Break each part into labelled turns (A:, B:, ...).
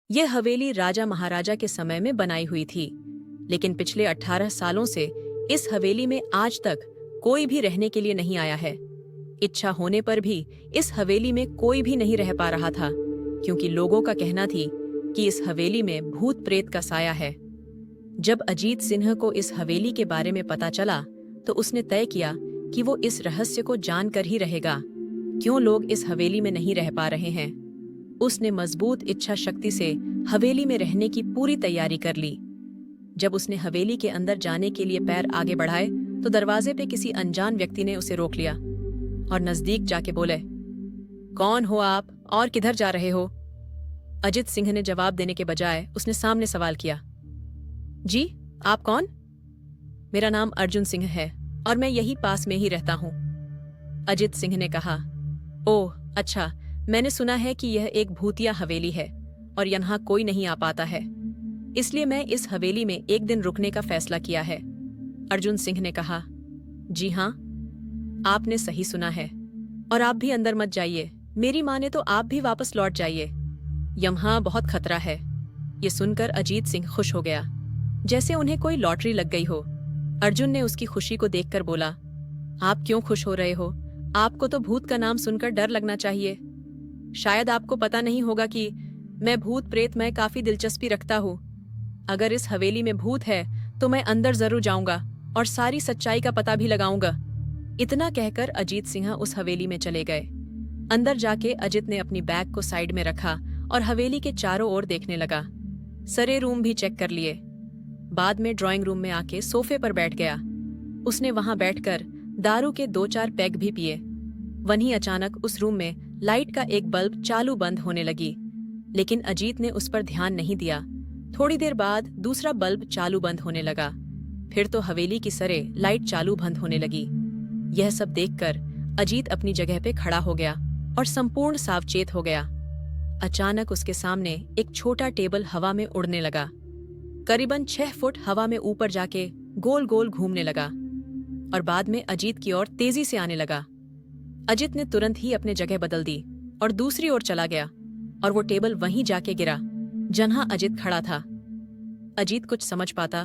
A: ये हवेली राजा महाराजा के समय में बनाई हुई थी, लेकिन पिछले 18 सालों से इस हवेली में आज तक कोई भी रहने के लिए नहीं आया है। इच्छा होने पर भी इस हवेली में कोई भी नहीं रह पा रहा था, क्योंकि लोगों का कहना थी कि इस हवेली में भूत प्रेत का साया है। जब अजीत सिंह को इस हवेली के बारे में पता चला, तो उसने तय किया कि वो इस रहस्य को जानकर ही रहेगा, क्यों लोग इस हवेली में नहीं रह पा रहे हैं। उसने मजबूत इच्छा शक्ति से हवेली में रहने की पूरी तैयारी कर ली। जब उसने हवेली के अंदर जाने के लिए पैर आगे बढ़ाए, तो दरवाजे पे किसी अनजान व्यक्ति ने उसे रोक लिया और नजदीक जाके बोले, कौन हो आप और किधर जा रहे हो? अजित सिंह ने जवाब देने के बजाय उसने सामने सवाल किया, जी आप कौन? मेरा नाम अर्जुन सिंह है और मैं यही पास में ही रहता हूं। अजित सिंह ने कहा, ओह अच्छा, मैंने सुना है कि यह एक भूतिया हवेली है और यहाँ कोई नहीं आ पाता है, इसलिए मैं इस हवेली में एक दिन रुकने का फैसला किया है। अर्जुन सिंह ने कहा, जी हाँ, आपने सही सुना है, और आप भी अंदर मत जाइए, मेरी माने तो आप भी वापस लौट जाइए, यहाँ बहुत खतरा है। ये सुनकर अजीत सिंह खुश हो गया, जैसे उन्हें कोई लॉटरी लग गई हो। अर्जुन ने उसकी खुशी को देखकर बोला, आप क्यों खुश हो रहे हो? आपको तो भूत का नाम सुनकर डर लगना चाहिए। शायद आपको पता नहीं होगा कि मैं भूत प्रेत में काफी दिलचस्पी रखता हूँ। अगर इस हवेली में भूत है तो मैं अंदर जरूर जाऊंगा और सारी सच्चाई का पता भी लगाऊंगा। इतना कहकर अजीत सिंह उस हवेली में चले गए। अंदर जाके अजित ने अपनी बैग को साइड में रखा और हवेली के चारों ओर देखने लगा। सारे रूम भी चेक कर लिए। बाद में ड्राइंग रूम में आके सोफे पर बैठ गया। उसने वहां बैठकर दारू के 2-4 पैग भी पिए। वहीं अचानक उस रूम में लाइट का एक बल्ब चालू बंद होने लगी, लेकिन अजीत ने उस पर ध्यान नहीं दिया। थोड़ी देर बाद दूसरा बल्ब चालू बंद होने लगा। फिर तो हवेली की सरे लाइट चालू बंद होने लगी। यह सब देखकर अजीत अपनी जगह पे खड़ा हो गया और संपूर्ण सावचेत हो गया। अचानक उसके सामने एक छोटा टेबल हवा में उड़ने लगा। करीबन 6 फुट हवा में ऊपर जाके गोल गोल घूमने लगा और बाद में अजीत की ओर तेजी से आने लगा। अजित ने तुरंत ही अपने जगह बदल दी और दूसरी ओर चला गया, और वो टेबल वहीं जाके गिरा जहां अजित खड़ा था। अजीत कुछ समझ पाता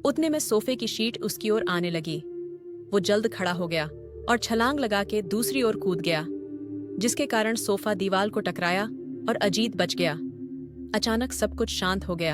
A: उतने में सोफे की शीट उसकी ओर आने लगी। वो जल्द खड़ा हो गया और छलांग लगा के दूसरी ओर कूद गया, जिसके कारण सोफा दीवार को टकराया और अजीत बच गया। अचानक सब कुछ शांत हो गया।